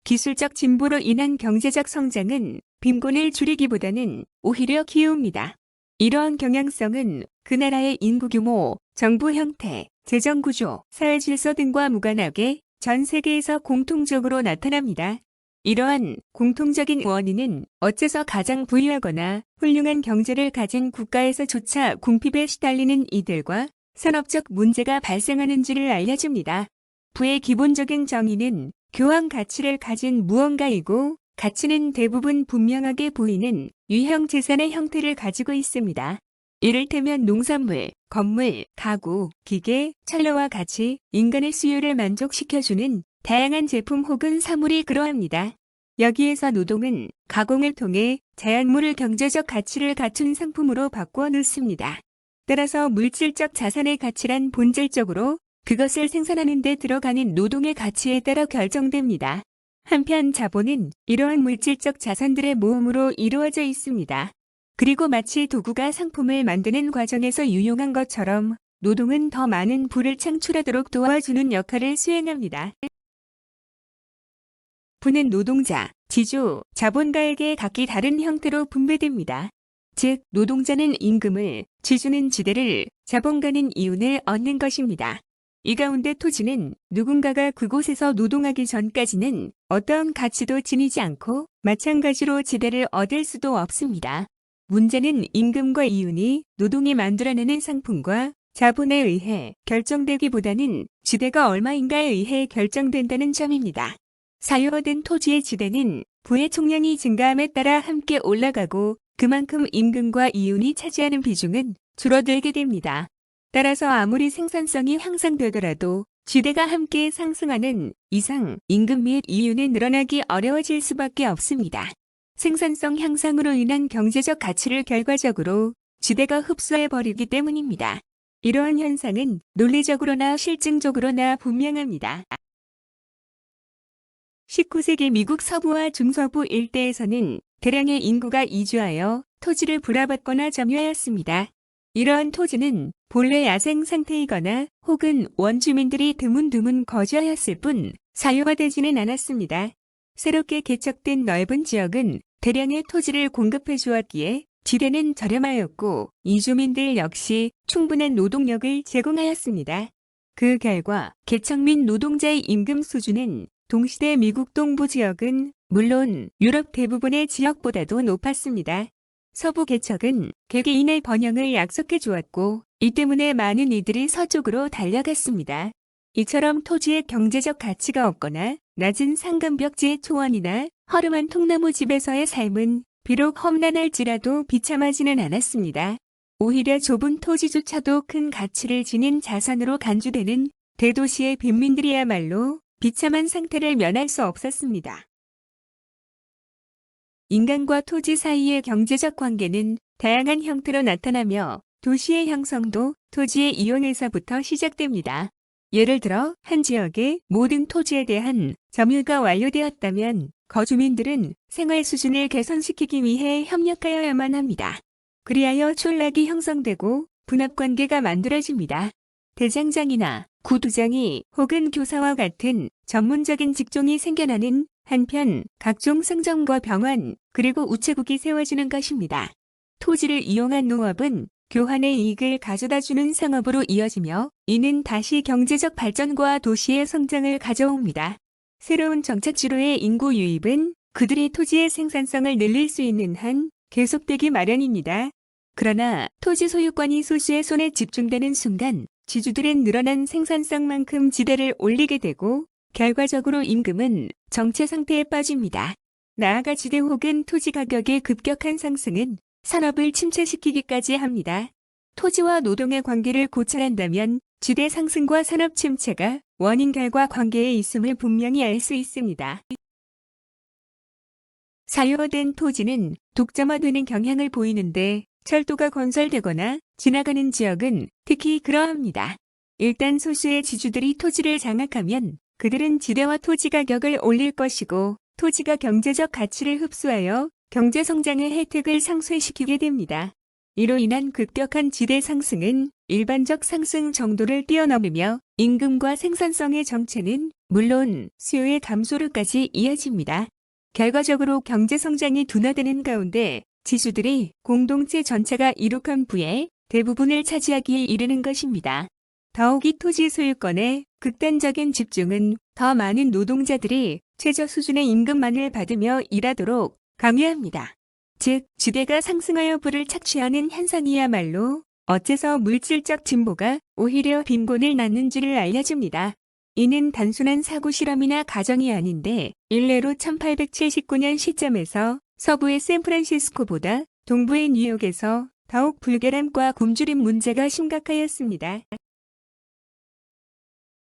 기술적 진보로 인한 경제적 성장은 빈곤을 줄이기보다는 오히려 키웁니다. 이러한 경향성은 그 나라의 인구 규모, 정부 형태, 재정 구조, 사회 질서 등과 무관하게 전 세계에서 공통적으로 나타납니다. 이러한 공통적인 원인은 어째서 가장 부유하거나 훌륭한 경제를 가진 국가에서조차 궁핍에 시달리는 이들과 산업적 문제가 발생하는지를 알려줍니다. 부의 기본적인 정의는 교환 가치를 가진 무언가이고, 가치는 대부분 분명하게 보이는 유형 재산의 형태를 가지고 있습니다. 이를테면 농산물, 건물, 가구, 기계, 철로와 같이 인간의 수요를 만족시켜주는 다양한 제품 혹은 사물이 그러합니다. 여기에서 노동은 가공을 통해 자연물을 경제적 가치를 갖춘 상품으로 바꾸어 놓습니다. 따라서 물질적 자산의 가치란 본질적으로 그것을 생산하는 데 들어가는 노동의 가치에 따라 결정됩니다. 한편 자본은 이러한 물질적 자산들의 모음으로 이루어져 있습니다. 그리고 마치 도구가 상품을 만드는 과정에서 유용한 것처럼 노동은 더 많은 부를 창출하도록 도와주는 역할을 수행합니다. 부는 노동자, 지주, 자본가에게 각기 다른 형태로 분배됩니다. 즉, 노동자는 임금을, 지주는 지대를, 자본가는 이윤을 얻는 것입니다. 이 가운데 토지는 누군가가 그곳에서 노동하기 전까지는 어떠한 가치도 지니지 않고 마찬가지로 지대를 얻을 수도 없습니다. 문제는 임금과 이윤이 노동이 만들어내는 상품과 자본에 의해 결정되기보다는 지대가 얼마인가에 의해 결정된다는 점입니다. 사유화된 토지의 지대는 부의 총량이 증가함에 따라 함께 올라가고 그만큼 임금과 이윤이 차지하는 비중은 줄어들게 됩니다. 따라서 아무리 생산성이 향상되더라도 지대가 함께 상승하는 이상 임금 및 이윤은 늘어나기 어려워질 수밖에 없습니다. 생산성 향상으로 인한 경제적 가치를 결과적으로 지대가 흡수해버리기 때문입니다. 이러한 현상은 논리적으로나 실증적으로나 분명합니다. 19세기 미국 서부와 중서부 일대에서는 대량의 인구가 이주하여 토지를 불화받거나 점유하였습니다. 이러한 토지는 본래 야생 상태이거나 혹은 원주민들이 드문드문 거주하였을 뿐 사유화되지는 않았습니다. 새롭게 개척된 넓은 지역은 대량의 토지를 공급해 주었기에 지대는 저렴하였고 이주민들 역시 충분한 노동력을 제공하였습니다. 그 결과 개척 및 노동자의 임금 수준은 동시대 미국 동부 지역은 물론 유럽 대부분의 지역보다도 높았습니다. 서부 개척은 개개인의 번영을 약속해 주었고 이 때문에 많은 이들이 서쪽으로 달려갔습니다. 이처럼 토지의 경제적 가치가 없거나 낮은 상급벽지의 초원이나 허름한 통나무 집에서의 삶은 비록 험난할지라도 비참하지는 않았습니다. 오히려 좁은 토지조차도 큰 가치를 지닌 자산으로 간주되는 대도시의 빈민들이야말로 비참한 상태를 면할 수 없었습니다. 인간과 토지 사이의 경제적 관계는 다양한 형태로 나타나며 도시의 형성도 토지의 이용에서부터 시작됩니다. 예를 들어 한 지역의 모든 토지에 대한 점유가 완료되었다면 거주민들은 생활 수준을 개선시키기 위해 협력하여야만 합니다. 그리하여 촌락이 형성되고 분합관계가 만들어집니다. 대장장이나 구두장이 혹은 교사와 같은 전문적인 직종이 생겨나는 한편 각종 상점과 병원 그리고 우체국이 세워지는 것입니다. 토지를 이용한 농업은 교환의 이익을 가져다주는 상업으로 이어지며 이는 다시 경제적 발전과 도시의 성장을 가져옵니다. 새로운 정착지로의 인구 유입은 그들이 토지의 생산성을 늘릴 수 있는 한 계속되기 마련입니다. 그러나 토지 소유권이 소수의 손에 집중되는 순간 지주들은 늘어난 생산성만큼 지대를 올리게 되고 결과적으로 임금은 정체 상태에 빠집니다. 나아가 지대 혹은 토지 가격의 급격한 상승은 산업을 침체시키기까지 합니다. 토지와 노동의 관계를 고찰한다면 지대 상승과 산업 침체가 원인 결과 관계에 있음을 분명히 알 수 있습니다. 사유화된 토지는 독점화되는 경향을 보이는데 철도가 건설되거나 지나가는 지역은 특히 그러합니다. 일단 소수의 지주들이 토지를 장악하면 그들은 지대와 토지 가격을 올릴 것이고 토지가 경제적 가치를 흡수하여 경제 성장의 혜택을 상쇄시키게 됩니다. 이로 인한 급격한 지대 상승은 일반적 상승 정도를 뛰어넘으며 임금과 생산성의 정체는 물론 수요의 감소로까지 이어집니다. 결과적으로 경제 성장이 둔화되는 가운데 지수들이 공동체 전체가 이룩한 부의 대부분을 차지하기에 이르는 것입니다. 더욱이 토지 소유권의 극단적인 집중은 더 많은 노동자들이 최저 수준의 임금만을 받으며 일하도록 강요합니다. 즉, 지대가 상승하여 부를 착취하는 현상이야말로 어째서 물질적 진보가 오히려 빈곤을 낳는지를 알려줍니다. 이는 단순한 사고 실험이나 가정이 아닌데 일례로 1879년 시점에서 서부의 샌프란시스코보다 동부의 뉴욕에서 더욱 불결함과 굶주림 문제가 심각하였습니다.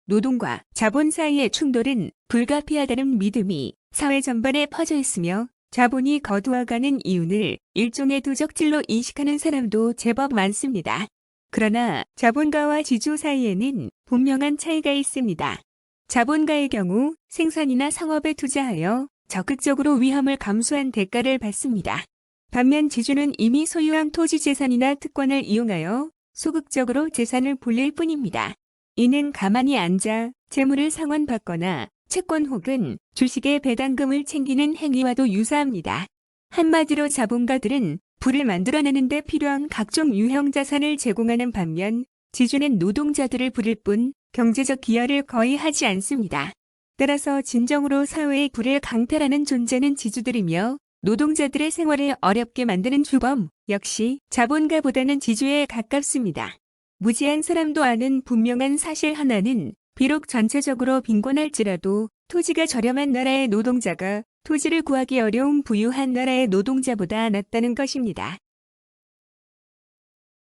노동과 자본 사이의 충돌은 불가피하다는 믿음이 사회 전반에 퍼져 있으며 자본이 거두어가는 이윤을 일종의 도적질로 인식하는 사람도 제법 많습니다. 그러나 자본가와 지주 사이에는 분명한 차이가 있습니다. 자본가의 경우 생산이나 상업에 투자하여 적극적으로 위험을 감수한 대가를 받습니다. 반면 지주는 이미 소유한 토지 재산이나 특권을 이용하여 소극적으로 재산을 불릴 뿐입니다. 이는 가만히 앉아 재물을 상환받거나 채권 혹은 주식의 배당금을 챙기는 행위와도 유사합니다. 한마디로 자본가들은 부를 만들어내는 데 필요한 각종 유형 자산을 제공하는 반면 지주는 노동자들을 부릴 뿐 경제적 기여를 거의 하지 않습니다. 따라서 진정으로 사회의 부를 강탈하는 존재는 지주들이며 노동자들의 생활을 어렵게 만드는 주범 역시 자본가보다는 지주에 가깝습니다. 무지한 사람도 아는 분명한 사실 하나는 비록 전체적으로 빈곤할지라도 토지가 저렴한 나라의 노동자가 토지를 구하기 어려운 부유한 나라의 노동자보다 낫다는 것입니다.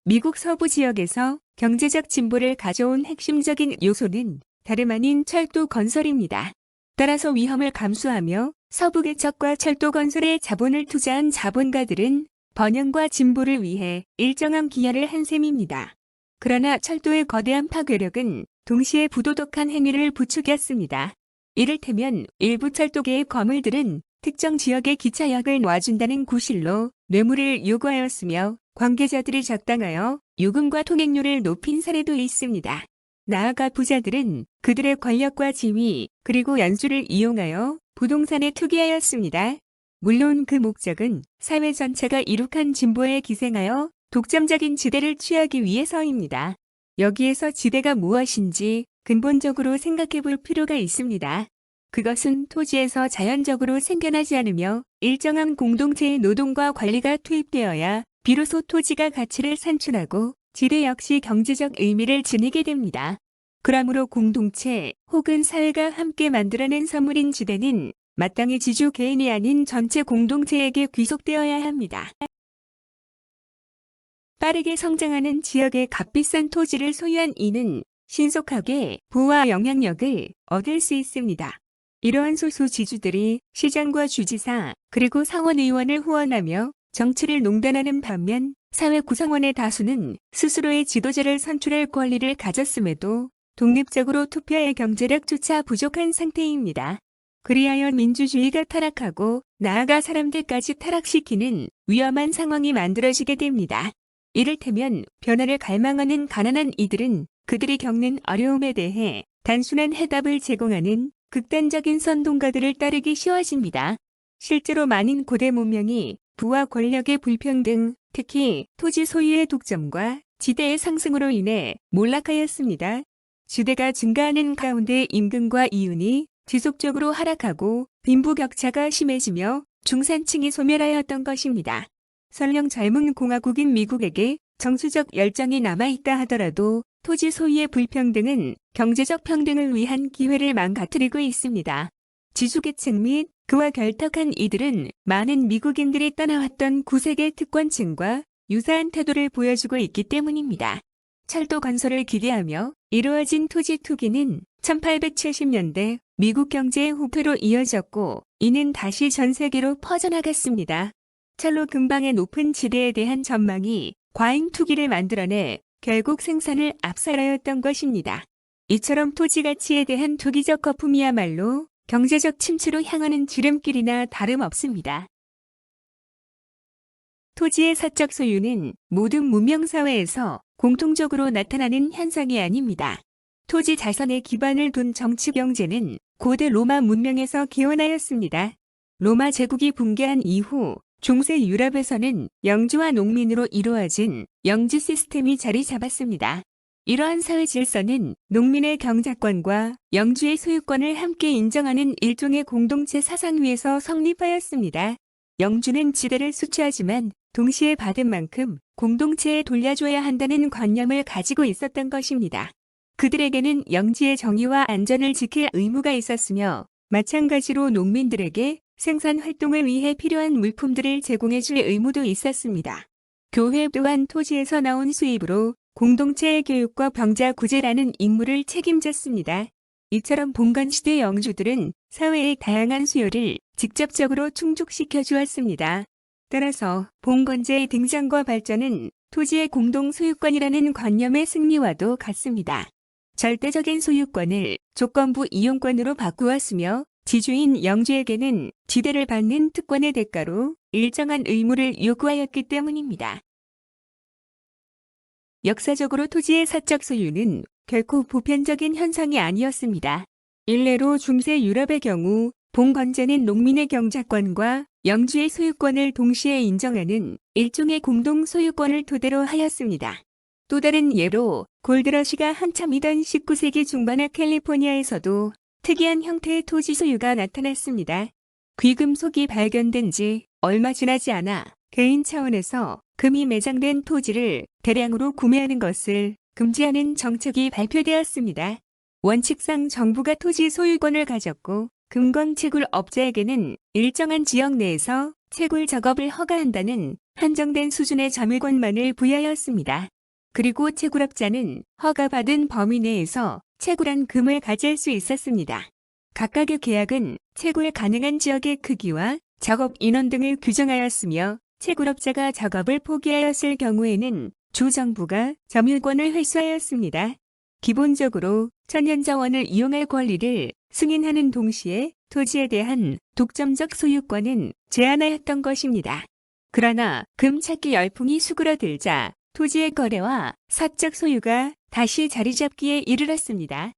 미국 서부 지역에서 경제적 진보를 가져온 핵심적인 요소는 다름 아닌 철도 건설입니다. 따라서 위험을 감수하며 서부 개척과 철도 건설에 자본을 투자한 자본가들은 번영과 진보를 위해 일정한 기여를 한 셈입니다. 그러나 철도의 거대한 파괴력은 동시에 부도덕한 행위를 부추겼습니다. 이를테면 일부 철도계의 거물들은 특정 지역의 기차역을 놔준다는 구실로 뇌물을 요구하였으며 관계자들이 적당하여 요금과 통행료를 높인 사례도 있습니다. 나아가 부자들은 그들의 권력과 지위 그리고 연수를 이용하여 부동산에 투기하였습니다. 물론 그 목적은 사회 전체가 이룩한 진보에 기생하여 독점적인 지대를 취하기 위해서입니다. 여기에서 지대가 무엇인지 근본적으로 생각해 볼 필요가 있습니다. 그것은 토지에서 자연적으로 생겨나지 않으며 일정한 공동체의 노동과 관리가 투입되어야 비로소 토지가 가치를 산출하고 지대 역시 경제적 의미를 지니게 됩니다. 그러므로 공동체 혹은 사회가 함께 만들어낸 선물인 지대는 마땅히 지주 개인이 아닌 전체 공동체에게 귀속되어야 합니다. 빠르게 성장하는 지역의 값비싼 토지를 소유한 이는 신속하게 부와 영향력을 얻을 수 있습니다. 이러한 소수 지주들이 시장과 주지사 그리고 상원의원을 후원하며 정치를 농단하는 반면 사회 구성원의 다수는 스스로의 지도자를 선출할 권리를 가졌음에도 독립적으로 투표의 경제력조차 부족한 상태입니다. 그리하여 민주주의가 타락하고 나아가 사람들까지 타락시키는 위험한 상황이 만들어지게 됩니다. 이를테면 변화를 갈망하는 가난한 이들은 그들이 겪는 어려움에 대해 단순한 해답을 제공하는 극단적인 선동가들을 따르기 쉬워집니다. 실제로 많은 고대 문명이 부와 권력의 불평등, 특히 토지 소유의 독점과 지대의 상승으로 인해 몰락하였습니다. 지대가 증가하는 가운데 임금과 이윤이 지속적으로 하락하고 빈부격차가 심해지며 중산층이 소멸하였던 것입니다. 설령 젊은 공화국인 미국에게 정치적 열정이 남아있다 하더라도 토지 소유의 불평등은 경제적 평등을 위한 기회를 망가뜨리고 있습니다. 지주계층 및 그와 결탁한 이들은 많은 미국인들이 떠나왔던 구세계 특권층과 유사한 태도를 보여주고 있기 때문입니다. 철도 건설을 기대하며 이루어진 토지 투기는 1870년대 미국 경제의 후퇴로 이어졌고 이는 다시 전 세계로 퍼져나갔습니다. 철로 근방의 높은 지대에 대한 전망이 과잉 투기를 만들어내 결국 생산을 압살하였던 것입니다. 이처럼 토지 가치에 대한 투기적 거품이야말로 경제적 침체로 향하는 지름길이나 다름없습니다. 토지의 사적 소유는 모든 문명사회에서 공통적으로 나타나는 현상이 아닙니다. 토지 자산에 기반을 둔 정치 경제는 고대 로마 문명에서 기원하였습니다. 로마 제국이 붕괴한 이후 중세 유럽에서는 영주와 농민으로 이루어진 영지 시스템이 자리 잡았습니다. 이러한 사회 질서는 농민의 경작권과 영주의 소유권을 함께 인정하는 일종의 공동체 사상 위에서 성립하였습니다. 영주는 지대를 수취하지만 동시에 받은 만큼 공동체에 돌려줘야 한다는 관념을 가지고 있었던 것입니다. 그들에게는 영지의 정의와 안전을 지킬 의무가 있었으며 마찬가지로 농민들에게 생산 활동을 위해 필요한 물품들을 제공해 줄 의무도 있었습니다. 교회 또한 토지에서 나온 수입으로 공동체의 교육과 병자 구제라는 임무를 책임졌습니다. 이처럼 봉건시대 영주들은 사회의 다양한 수요를 직접적으로 충족시켜 주었습니다. 따라서 봉건제의 등장과 발전은 토지의 공동 소유권이라는 관념의 승리와도 같습니다. 절대적인 소유권을 조건부 이용권으로 바꾸었으며 지주인 영주에게는 지대를 받는 특권의 대가로 일정한 의무를 요구하였기 때문입니다. 역사적으로 토지의 사적 소유는 결코 보편적인 현상이 아니었습니다. 일례로 중세 유럽의 경우 봉건제는 농민의 경작권과 영주의 소유권을 동시에 인정하는 일종의 공동 소유권을 토대로 하였습니다. 또 다른 예로 골드러시가 한참이던 19세기 중반의 캘리포니아에서도 특이한 형태의 토지 소유가 나타났습니다. 귀금속이 발견된 지 얼마 지나지 않아 개인 차원에서 금이 매장된 토지를 대량으로 구매하는 것을 금지하는 정책이 발표되었습니다. 원칙상 정부가 토지 소유권을 가졌고 금건 채굴 업자에게는 일정한 지역 내에서 채굴 작업을 허가한다는 한정된 수준의 자물권만을 부여하였습니다. 그리고 채굴업자는 허가받은 범위 내에서 채굴한 금을 가질 수 있었습니다. 각각의 계약은 채굴 가능한 지역의 크기와 작업 인원 등을 규정하였으며 채굴업자가 작업을 포기하였을 경우에는 주정부가 점유권을 회수하였습니다. 기본적으로 천연자원을 이용할 권리를 승인하는 동시에 토지에 대한 독점적 소유권은 제한하였던 것입니다. 그러나 금 찾기 열풍이 수그러들자 토지의 거래와 사적 소유가 다시 자리 잡기에 이르렀습니다.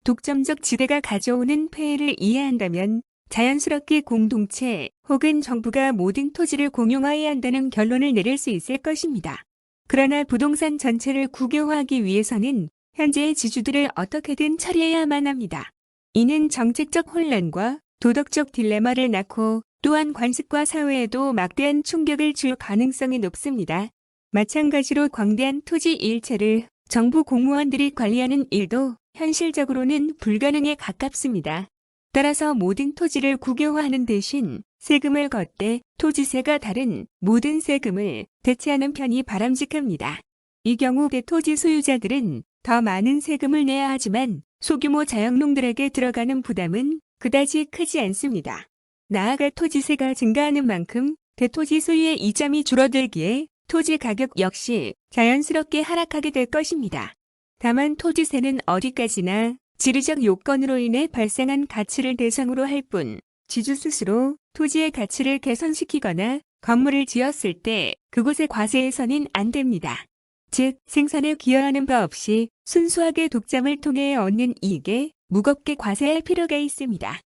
독점적 지대가 가져오는 폐해를 이해한다면 자연스럽게 공동체 혹은 정부가 모든 토지를 공용화해야 한다는 결론을 내릴 수 있을 것입니다. 그러나 부동산 전체를 국유화하기 위해서는 현재의 지주들을 어떻게든 처리해야만 합니다. 이는 정책적 혼란과 도덕적 딜레마를 낳고 또한 관습과 사회에도 막대한 충격을 줄 가능성이 높습니다. 마찬가지로 광대한 토지 일체를 정부 공무원들이 관리하는 일도 현실적으로는 불가능에 가깝습니다. 따라서 모든 토지를 국유화하는 대신 세금을 걷되 토지세가 다른 모든 세금을 대체하는 편이 바람직합니다. 이 경우 대토지 소유자들은 더 많은 세금을 내야 하지만 소규모 자영농들에게 들어가는 부담은 그다지 크지 않습니다. 나아가 토지세가 증가하는 만큼 대토지 소유의 이점이 줄어들기에 토지 가격 역시 자연스럽게 하락하게 될 것입니다. 다만 토지세는 어디까지나 지리적 요건으로 인해 발생한 가치를 대상으로 할 뿐, 지주 스스로 토지의 가치를 개선시키거나 건물을 지었을 때 그곳의 과세해서는 안 됩니다. 즉, 생산에 기여하는 바 없이 순수하게 독점을 통해 얻는 이익에 무겁게 과세할 필요가 있습니다.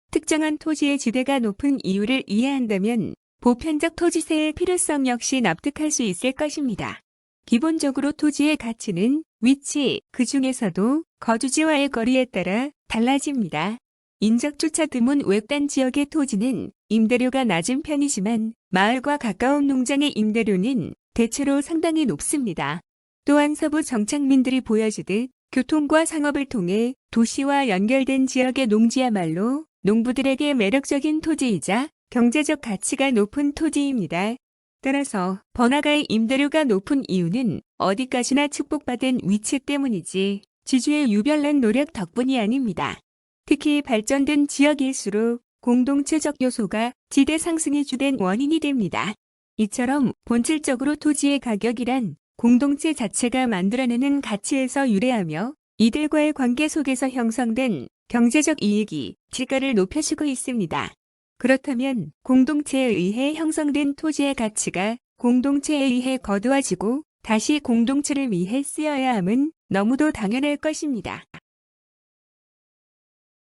특정한 토지의 지대가 높은 이유를 이해한다면 보편적 토지세의 필요성 역시 납득할 수 있을 것입니다. 기본적으로 토지의 가치는 위치, 그 중에서도 거주지와의 거리에 따라 달라집니다. 인적조차 드문 외딴 지역의 토지는 임대료가 낮은 편이지만 마을과 가까운 농장의 임대료는 대체로 상당히 높습니다. 또한 서부 정착민들이 보여주듯 교통과 상업을 통해 도시와 연결된 지역의 농지야말로 농부들에게 매력적인 토지이자 경제적 가치가 높은 토지입니다. 따라서 번화가의 임대료가 높은 이유는 어디까지나 축복받은 위치 때문이지 지주의 유별난 노력 덕분이 아닙니다. 특히 발전된 지역일수록 공동체적 요소가 지대 상승의 주된 원인이 됩니다. 이처럼 본질적으로 토지의 가격이란 공동체 자체가 만들어내는 가치에서 유래하며 이들과의 관계 속에서 형성된 경제적 이익이 지가를 높여주고 있습니다. 그렇다면 공동체에 의해 형성된 토지의 가치가 공동체에 의해 거두어지고 다시 공동체를 위해 쓰여야 함은 너무도 당연할 것입니다.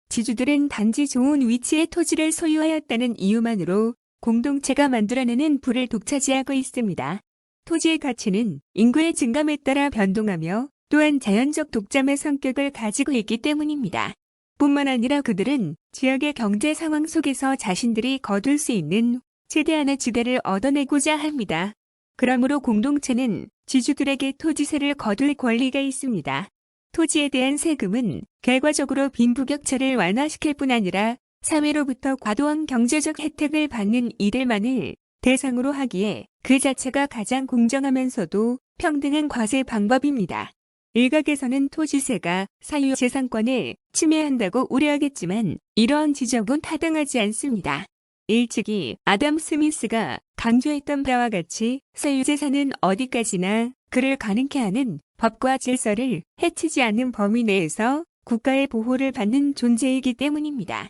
지주들은 단지 좋은 위치의 토지를 소유하였다는 이유만으로 공동체가 만들어내는 부를 독차지하고 있습니다. 토지의 가치는 인구의 증감에 따라 변동하며 또한 자연적 독점의 성격을 가지고 있기 때문입니다. 뿐만 아니라 그들은 지역의 경제 상황 속에서 자신들이 거둘 수 있는 최대한의 지대를 얻어내고자 합니다. 그러므로 공동체는 지주들에게 토지세를 거둘 권리가 있습니다. 토지에 대한 세금은 결과적으로 빈부격차를 완화시킬 뿐 아니라 사회로부터 과도한 경제적 혜택을 받는 이들만을 대상으로 하기에 그 자체가 가장 공정하면서도 평등한 과세 방법입니다. 일각에서는 토지세가 사유재산권을 침해한다고 우려하겠지만 이러한 지적은 타당하지 않습니다. 일찍이 아담 스미스가 강조했던 바와 같이 사유재산은 어디까지나 그를 가능케 하는 법과 질서를 해치지 않는 범위 내에서 국가의 보호를 받는 존재이기 때문입니다.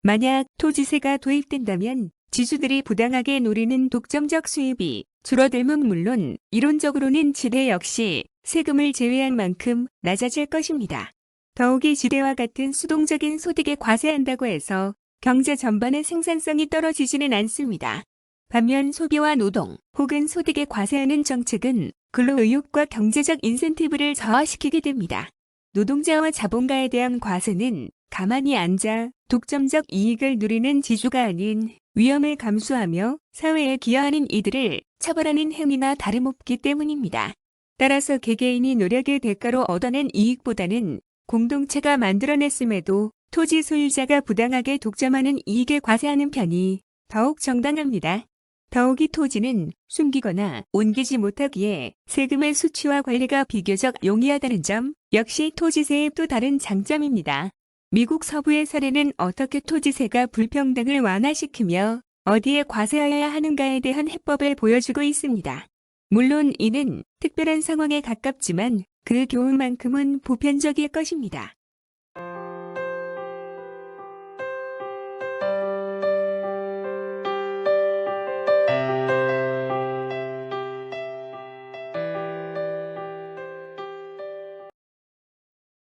만약 토지세가 도입된다면 지주들이 부당하게 노리는 독점적 수입이 줄어들면 물론 이론적으로는 지대 역시 세금을 제외한 만큼 낮아질 것입니다. 더욱이 지대와 같은 수동적인 소득에 과세한다고 해서 경제 전반의 생산성이 떨어지지는 않습니다. 반면 소비와 노동 혹은 소득에 과세하는 정책은 근로의욕과 경제적 인센티브를 저하시키게 됩니다. 노동자와 자본가에 대한 과세는 가만히 앉아 독점적 이익을 누리는 지주가 아닌 위험을 감수하며 사회에 기여하는 이들을 처벌하는 행위나 다름없기 때문입니다. 따라서 개개인이 노력의 대가로 얻어낸 이익보다는 공동체가 만들어냈음에도 토지 소유자가 부당하게 독점하는 이익에 과세하는 편이 더욱 정당합니다. 더욱이 토지는 숨기거나 옮기지 못하기에 세금의 수취와 관리가 비교적 용이하다는 점 역시 토지세의 또 다른 장점입니다. 미국 서부의 사례는 어떻게 토지세가 불평등을 완화시키며 어디에 과세하여야 하는가에 대한 해법을 보여주고 있습니다. 물론 이는 특별한 상황에 가깝지만 그 교훈만큼은 보편적일 것입니다.